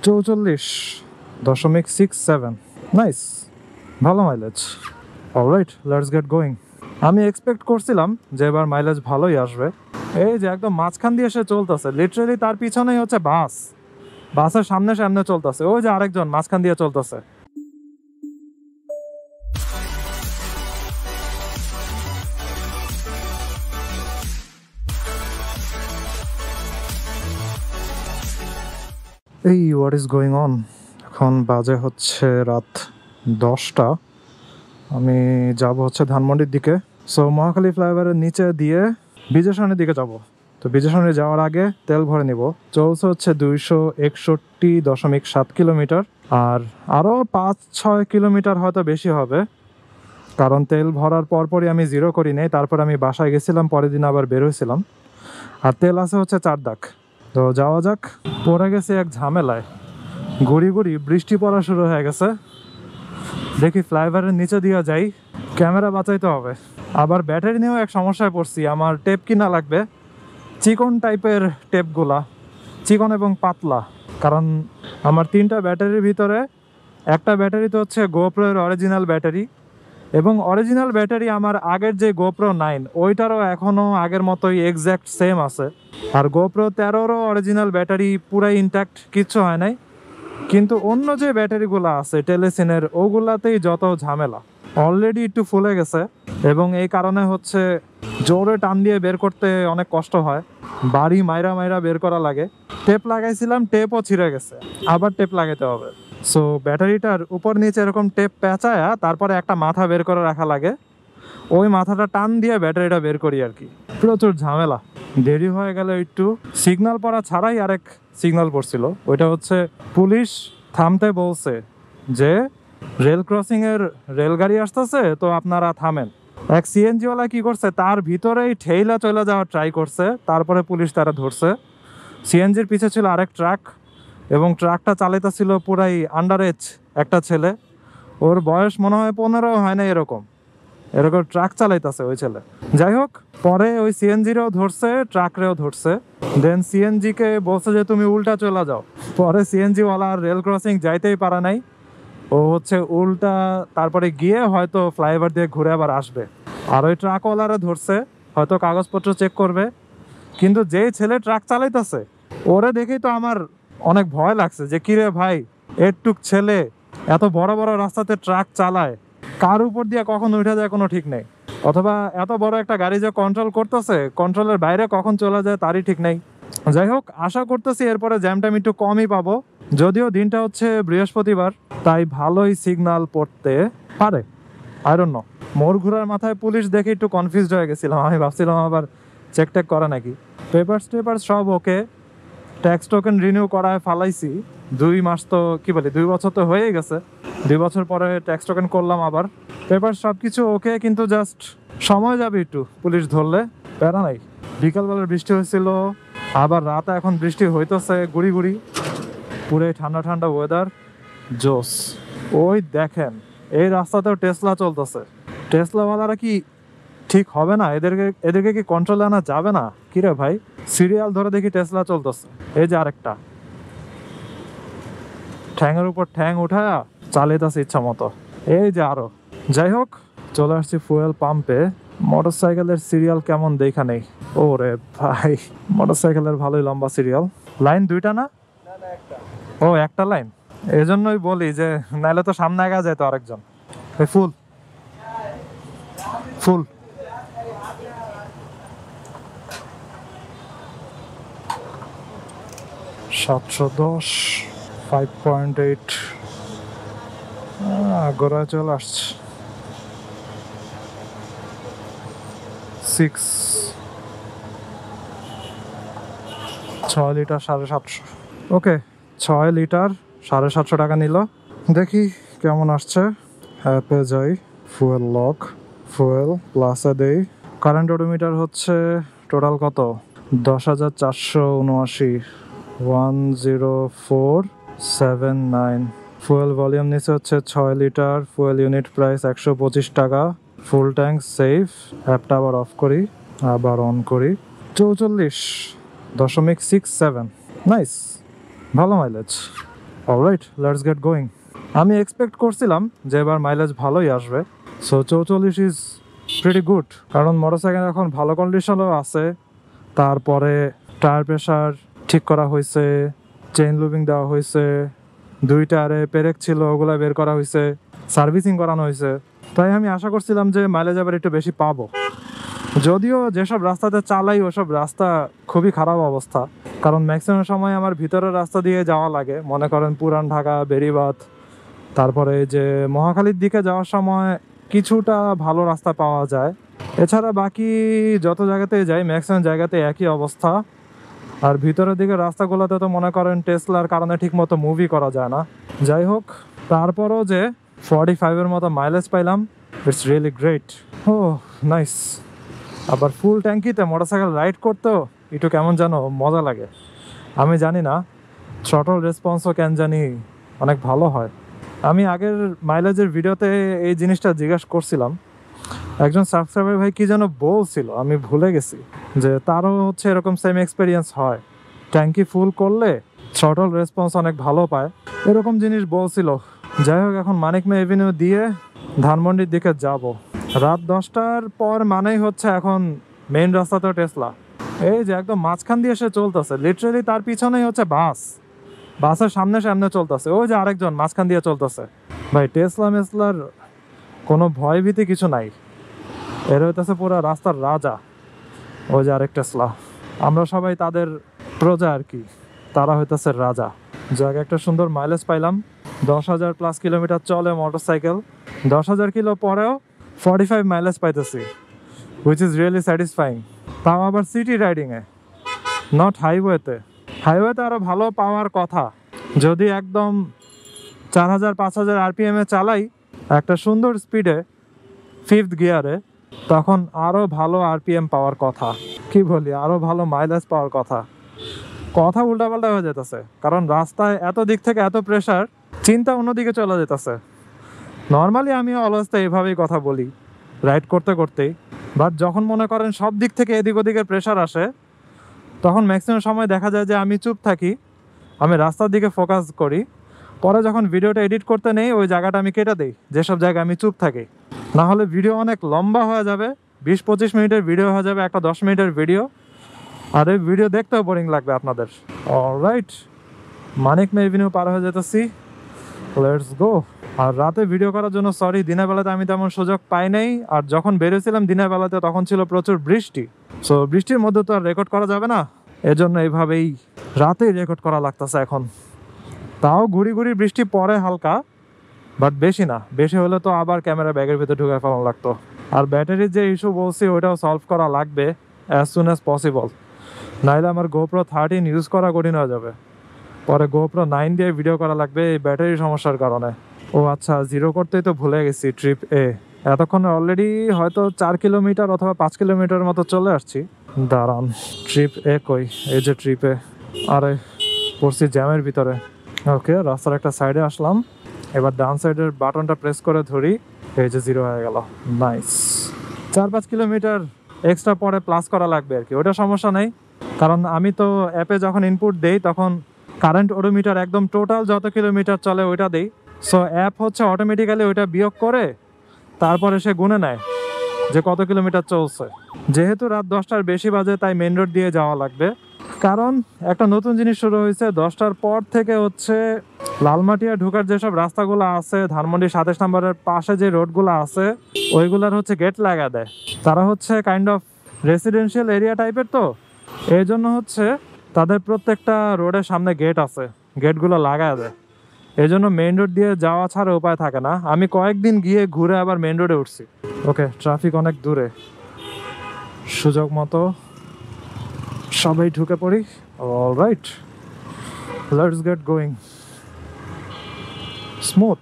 44.67, nice, ভালো mileage. Alright, let's get going. আমি expect করছিলাম যে এবার মাইলেজ ভালোই আসবে। এই যে একদম মাঝখান দিয়ে এসে চলতেছে, লিটারেলি তার পিছনেই হচ্ছে বাসের সামনে সামনে চলতেছে, ওই যে আরেকজন মাঝখান দিয়ে চলতেছে। এই হোয়াট ইজ গোয়িং অন। এখন বাজে হচ্ছে রাত 10টা। আমি যাব হচ্ছে ধানমন্ডির দিকে। সো মহাখালী ফ্লাইওভারের নিচে দিয়ে বিজেশনের দিকে যাব। তো বিজেশনে যাওয়ার আগে তেল ভরে নিব। চলছে হচ্ছে 261.7 কিলোমিটার, আর আরও 5-6 কিলোমিটার হয়তো বেশি হবে, কারণ তেল ভরার পরপরই আমি জিরো করি নেই। তারপর আমি বাসায় গেছিলাম, পরের দিন আবার বের হয়েছিলাম। আর তেল আছে হচ্ছে 4 দাগ। তো যাওয়া যাক। পড়ে গেছে এক ঝামেলায়, গুড়ি বৃষ্টি পড়া শুরু হয়ে গেছে। দেখি ফ্লাইওভারের নিচে দিয়ে যাই, ক্যামেরা বাঁচাইতে হবে। আবার ব্যাটারি নিয়েও এক সমস্যায় পড়ছি। আমার টেপ কিনা লাগবে, চিকন টাইপের টেপগুলা, চিকন এবং পাতলা। কারণ আমার 3টা ব্যাটারির ভিতরে একটা ব্যাটারিতে হচ্ছে গোপ্রোর অরিজিনাল ব্যাটারি, এবং অরিজিনাল ব্যাটারি আমার আগের যে গোপ্রো 9 ওইটারও এখনও আগের মতোই এক্স্যাক্ট সেম আছে। আর গোপ্রো 13রও অরিজিনাল ব্যাটারি পুরাই ইনট্যাক্ট, কিচ্ছু হয় নাই। কিন্তু অন্য যে ব্যাটারিগুলো আছে টেলেসিনের, ওগুলাতেই যত ঝামেলা। অলরেডি একটু ফুলে গেছে, এবং এই কারণে হচ্ছে জোরে টান দিয়ে বের করতে অনেক কষ্ট হয়, বাড়ি মাইরা বের করা লাগে। টেপ লাগাইছিলাম, টেপও ছিঁড়ে গেছে, আবার টেপ লাগাইতে হবে। সো ব্যাটারিটার উপর নিচে এরকম টেপ পেঁচায়া তারপরে একটা মাথা বের করে রাখা লাগে, ওই মাথাটা টান দিয়ে ব্যাটারিটা বের করি আর কি। প্রচুর ঝামেলা। দেরি হয়ে গেলে একটু সিগন্যাল পড়া ছাড়াই আরেক সিগন্যাল পড়ছিল, ওইটা হচ্ছে পুলিশ থামতে বলছে যে রেল ক্রসিংয়ের রেলগাড়ি আসতেছে, তো আপনারা থামেন। এক সিএনজিওয়ালা কি করছে, তার ভিতরেই ঠেইলা চলে যাওয়ার ট্রাই করছে, তারপরে পুলিশ তারা ধরছে। সিএনজির পিছে ছিল আরেক ট্রাক, এবং ট্রাকটা চালাইতেছিল পুরাই আন্ডার এজ একটা ছেলে। ওর বয়স মনে হয় 15 হয় না, এরকম ট্রাক চালাইতেছে ওই ছেলে। যাই হোক, পরে ওই সিএনজিরেও ধরছে, ট্রাকরেও ধরছে। দেন সিএনজিকে বলছে যে তুমি উল্টা চলে যাও। পরে সিএনজিওয়ালা আর রেল ক্রসিং যাইতেই পারা নাই, ও হচ্ছে উল্টা তারপরে গিয়ে হয়তো ফ্লাইওভার দিয়ে ঘুরে আবার আসবে। আর ওই ট্রাকওয়ালারা ধরছে, হয়তো কাগজপত্র চেক করবে। কিন্তু যেই ছেলে ট্রাক চালাইতেছে, ওরে দেখেই তো আমার অনেক ভয় লাগছে যে কিরে ভাই, এরটুক ছেলে এত বড় বড় রাস্তাতে ট্রাক চালায়, কার উপর দিয়ে কখন উঠে যায় কোনো ঠিক নেই। অথবা এত বড় একটা গাড়ি যে কন্ট্রোল করতেছে, কন্ট্রোলের বাইরে কখন চলে যায় তারই ঠিক নেই। যাই হোক, আশা করতেছি এরপরে জ্যামটা একটু কমই পাবো। যদিও দিনটা হচ্ছে বৃহস্পতিবার, তাই ভালোই সিগন্যাল পড়তে পারে। I don't know. মোড় ঘোরার মাথায় পুলিশ দেখে একটু কনফিউজড হয়ে গেছিলাম। আমি ভাবছিলাম আবার চেক টেক করে নাকি। পেপার সব ওকে, ট্যাক্স টোকেন রিনিউ করায় ফালাইছি। 2 মাস তো কি বলি, 2 বছর তো হয়েই গেছে। 2 বছর পরে ট্যাক্স টোকেন করলাম আবার। পেপার সব কিছু ওকে, কিন্তু জাস্ট সময় যাবে একটু পুলিশ ধরলে। প্যারা নাই। বিকালবেলার বৃষ্টি হয়েছিল, আবার রাতে এখন বৃষ্টি হইতেছে গুড়ি পুরো ঠান্ডা ওয়েদার, জোস। ওই দেখেন, এই রাস্তাতেও টেসলা চলতেছে। টেসলাওয়ালারা কি ঠিক হবে না? এদেরকে কি কন্ট্রোলে আনা যাবে না? কিরে ভাই, সিরিয়াল ধরে দেখি টেসলা চলতেছে। এই যে আরেকটা, ঠ্যাংয়ের উপর ঠ্যাং উঠায়া চালিয়েছে ইচ্ছা মতো। এই যে আরো। যাই হোক, চলে আসছি ফুয়েল পাম্পে। মোটরসাইকেলের সিরিয়াল কেমন দেখা নেই। ওরে ভাই, মোটরসাইকেলের ভালোই লম্বা সিরিয়াল। লাইন 2টা না? ও, একটা লাইন। এই জন্যই বলি যে নাইলে তো সামনে আগা যেত আরেকজন। ফুল 710 5.8 গোড়ায় চলে আসছে। 6 লিটার 750। ওকে, 6 লিটার 750 টাকা নিল। দেখি কেমন আসছে। অ্যাপে যাই, ফুয়েল লক, ফুয়েল প্লাসে দেই। কারেন্ট অডোমিটার হচ্ছে টোটাল কত, 10,479, 10479। ফুয়েল ভলিউম নিচে হচ্ছে 6 লিটার। ফুয়েল ইউনিট প্রাইস 125 টাকা। Full tank safe. অ্যাপটা আবার অফ করি, আবার অন করি। 44.67, নাইস, ভালো mileage. Alright, let's get going. আমি এক্সপেক্ট করছিলাম যে এবার মাইলেজ ভালোই আসবে, সো 44 ইজ প্রিটি গুড, কারণ মোটরসাইকেল এখন ভালো কন্ডিশনও আছে। তারপরে টায়ার প্রেশার ঠিক করা হয়েছে, চেইন লুবিং দেওয়া হয়েছে, 2 টায়ারে পেরেক ছিল ওগুলো বের করা হয়েছে, সার্ভিসিং করানো হয়েছে। তাই আমি আশা করছিলাম যে মাইলেজ আবার একটু বেশি পাবো। যদিও যেসব রাস্তাতে চালাই ওসব রাস্তা খুবই খারাপ অবস্থা, কারণ ম্যাক্সিমাম সময় আমার ভিতরের রাস্তা দিয়ে যাওয়া লাগে, মনে করেন পুরান ঢাকা, বেড়িবাঁধ, তারপরে যে মহাখালীর দিকে যাওয়ার সময় কিছুটা ভালো রাস্তা পাওয়া যায়। এছাড়া বাকি যত জায়গাতেই যাই ম্যাক্সিমাম জায়গাতে একই অবস্থা। আর ভিতরের দিকে রাস্তাগুলোতে তো মনে করেন টেসলার কারণে ঠিক মতো মুভি করা যায় না। যাই হোক, তারপরও যে 45-এর মতো মাইলেজ পাইলাম, it's really great. Oh nice. আবার ফুল ট্যাঙ্কিতে মোটরসাইকেল রাইড করতেও একটু কেমন যেন মজা লাগে। আমি জানি না, থ্রটল রেসপন্সও কেন জানি অনেক ভালো হয়। আমি আগের মাইলেজের ভিডিওতে এই জিনিসটা জিজ্ঞাসা করছিলাম, একজন সাবস্ক্রাইবার ভাই কি যেন বলছিল, আমি ভুলে গেছি, যে তারও হচ্ছে এরকম সেম এক্সপিরিয়েন্স হয়, ট্যাঙ্কি ফুল করলে থ্রটল রেসপন্স অনেক ভালো পায়, এরকম জিনিস বলছিল। যাই হোক, এখন মানিক মে এভিনিউ দিয়ে ধানমন্ডির দিকে যাব। রাত 10টার পর মানেই হচ্ছে এখন মেইন রাস্তাতেও টেসলা, এই যে একদম মাঝখান দিয়ে সে চলতেছে, লিটারালি তার পিছনেই হচ্ছে বাসের সামনে সামনে চলতেছে, ওই যে আরেকজন মাঝখান দিয়ে চলতেছে। ভাই টেসলা মেসলার কোনো ভয় ভীতি কিছু নাই, এর হইতেছে পুরো রাস্তার রাজা। ওই যে আরেক টেসলা, আমরা সবাই তাদের প্রজা আর কি, তারা হইতেছে রাজা। যাক, একটা সুন্দর মাইলেজ পাইলাম, 10,000+ কিলোমিটার চলে মোটরসাইকেল, 10,000 কিলো পরেও 45 মাইলেজ পাইতেছি, হুইচ ইজ রিয়েলি স্যাটিসফাইং। তাও আবার সিটি রাইডিংয়ে, নট হাইওয়েতে। হাইওয়েতে আরও ভালো পাওয়ার কথা, যদি একদম 4,000-5,000 RPM চালাই একটা সুন্দর স্পিডে 5th গিয়ারে, তখন আরও ভালো RPM পাওয়ার কথা, কি বলি, আরও ভালো মাইলেজ পাওয়ার কথা। কথা উল্টাপাল্টা হয়ে যেতেছে, কারণ রাস্তায় এত দিক থেকে এত প্রেশার, চিন্তা অন্যদিকে চলে যেতেছে। নর্মালি আমি অলওয়েজ তো এইভাবেই কথা বলি রাইড করতে করতেই, বাট যখন মনে করেন সব দিক থেকে এদিক ওদিকের প্রেশার আসে, তখন ম্যাক্সিমাম সময় দেখা যায় যে আমি চুপ থাকি, আমি রাস্তার দিকে ফোকাস করি। পরে যখন ভিডিওটা এডিট করতে নেই, ওই জায়গাটা আমি কেটে দিই, যেসব জায়গায় আমি চুপ থাকি। না হলে ভিডিও অনেক লম্বা হয়ে যাবে, 20-25 মিনিটের ভিডিও হয়ে যাবে একটা 10 মিনিটের ভিডিও, আর এই ভিডিও দেখতেও বোরিং লাগবে আপনাদের। অলরাইট, মানিক মে এভিনিউ পার হয়ে যেতেছি, লেটস গো। আর রাতে ভিডিও করার জন্য সরি, দিনের বেলাতে আমি তেমন সুযোগ পাই নাই। আর যখন বেরিয়েছিলাম দিনের বেলাতে তখন ছিল প্রচুর বৃষ্টি, সো বৃষ্টির মধ্যে তো আর রেকর্ড করা যাবে না, এজন্য এইভাবেই রাতেই রেকর্ড করা লাগতেছে এখন। তাও ঘুরি ঘুরি বৃষ্টি পড়ে হালকা, বাট বেশি না, বেশি হলে তো আবার ক্যামেরা ব্যাগের ভিতরে ঢুকে ফেলানো লাগতো। আর ব্যাটারির যে ইস্যু বলছি ওইটাও সলভ করা লাগবে অ্যাজ সুন অ্যাজ পসিবল, নাইলে আমার GoPro 13 ইউজ করা কঠিন হয়ে যাবে। পরে GoPro 9 দিয়ে ভিডিও করা লাগবে এই ব্যাটারির সমস্যার কারণে। ও আচ্ছা, জিরো করতেই তো ভুলে গেছি ট্রিপ এ। এতক্ষণ অলরেডি হয়তো 4 কিলোমিটার অথবা 5 কিলোমিটার মতো চলে আসছি। দাঁড়ান, ট্রিপ এ কই? এই যে ট্রিপ এ। আরে পড়ছি জ্যামের ভিতরে। ওকে, রাস্তার একটা সাইডে আসলাম, এবার ডান সাইডের বাটনটা প্রেস করে ধরি, এই যে 0 হয়ে গেল। নাইস। 4-5 কিলোমিটার এক্সট্রা পরে প্লাস করা লাগবে আর কি, ওটা সমস্যা নেই, কারণ আমি তো অ্যাপে যখন ইনপুট দেই তখন কারেন্ট ওডোমিটার একদম টোটাল যত কিলোমিটার চলে ওইটা দেই। সো অ্যাপ হচ্ছে অটোমেটিক্যালি ওইটা বিয়োগ করে তারপরে সে গুনে নেয় যে কত কিলোমিটার চলছে। যেহেতু রাত 10টার বেশি বাজে, তাই মেন রোড দিয়ে যাওয়া লাগবে, কারণ একটা নতুন জিনিস শুরু হয়েছে 10টার পর থেকে, হচ্ছে লালমাটিয়া ঢোকার যেসব রাস্তাগুলো আছে, ধানমন্ডি 27 নম্বরের পাশে যে রোডগুলো আছে ওইগুলার হচ্ছে গেট লাগা দেয়। তারা হচ্ছে কাইন্ড অফ রেসিডেন্সিয়াল এরিয়া টাইপের, তো এই জন্য হচ্ছে তাদের প্রত্যেকটা রোডের সামনে গেট আছে, গেটগুলো লাগায় দেয়। এই জন্য মেইন রোড দিয়ে যাওয়া ছাড়া উপায় থাকে না। আমি কয়েকদিন গিয়ে ঘুরে আবার মেইন রোডে উঠছি। ওকে, ট্রাফিক অনেক দূরে, সুযোগ মতো সবাই ঢুকে পড়ি। Alright, let's get going. Smooth.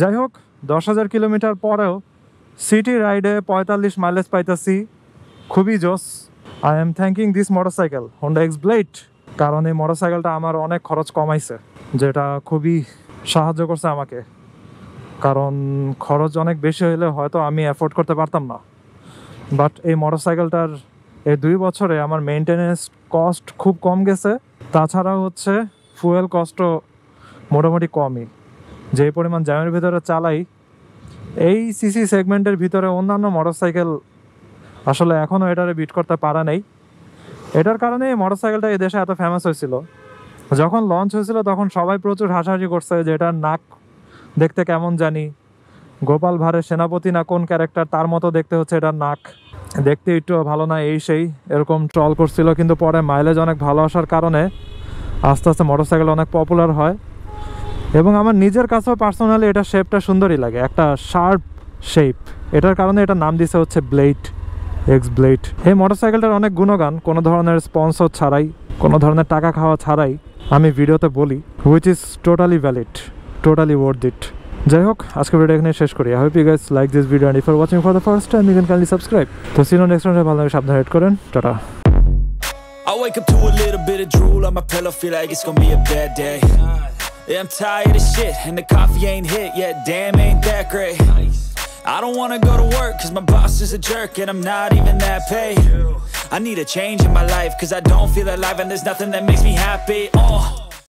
যাই হোক, 10,000 কিলোমিটার পরেও সিটি রাইডে 45 মাইলেজ পাইতেছি, খুবই জোস। I am thanking this motorcycle, Honda X Blade, কারণ এই মোটরসাইকেলটা আমার অনেক খরচ কমাইছে, যেটা খুবই সাহায্য করছে আমাকে। কারণ খরচ অনেক বেশি হলে হয়তো আমি অ্যাফোর্ড করতে পারতাম না, বাট এই মোটরসাইকেলটার এই 2 বছরে আমার মেনটেনেন্স কস্ট খুব কম গেছে। তাছাড়াও হচ্ছে ফুয়েল কষ্ট মোটামুটি কমই। যে পরিমাণ জ্যামের ভিতরে চালাই, এই সিসি সেগমেন্টের ভিতরে অন্যান্য মোটরসাইকেল আসলে এখনও এটারে বিট করতে পারা নেই। এটার কারণে এই মোটরসাইকেলটা এই দেশে এত ফেমাস হয়েছিল। যখন লঞ্চ হয়েছিল তখন সবাই প্রচুর হাসাহাসি করছে যে এটার নাক দেখতে কেমন জানি, গোপাল ভাঁড়ের সেনাপতি না কোন ক্যারেক্টার তার মতো দেখতে হচ্ছে এটার নাক, দেখতে একটু ভালো না, এই সেই এরকম ট্রল করছিল। কিন্তু পরে মাইলেজ অনেক ভালো আসার কারণে আস্তে আস্তে মোটরসাইকেল অনেক পপুলার হয় এবং আমার নিজের কাছেও পার্সোনালি এটা শেপটা সুন্দরই লাগে, একটা শার্প শেপ। এটার কারণে এটার নাম দিছে হচ্ছে ব্লেড, এক্স ব্লেড। এই মোটরসাইকেলটার অনেক গুণগান কোনো ধরনের স্পন্সর ছাড়াই, কোনো ধরনের টাকা খাওয়া ছাড়াই আমি ভিডিওতে বলি, which is totally valid, totally worth it. যাই হোক, আজকে ভিডিও এখানে শেষ করি। I hope you guys like this video and if you are watching for the first time you can kindly subscribe. তো সি ইউ নেক্সট টাইম, ভালো লাগে সাবধানে হেড করেন, tata. I wake up to a little bit of drool on my pillow, feel like it's gonna be a bad day. Yeah, I'm tired of shit, and the coffee ain't hit yet, damn ain't that great. I don't wanna go to work, cause my boss is a jerk, and I'm not even that paid. I need a change in my life, cause I don't feel alive, and there's nothing that makes me happy.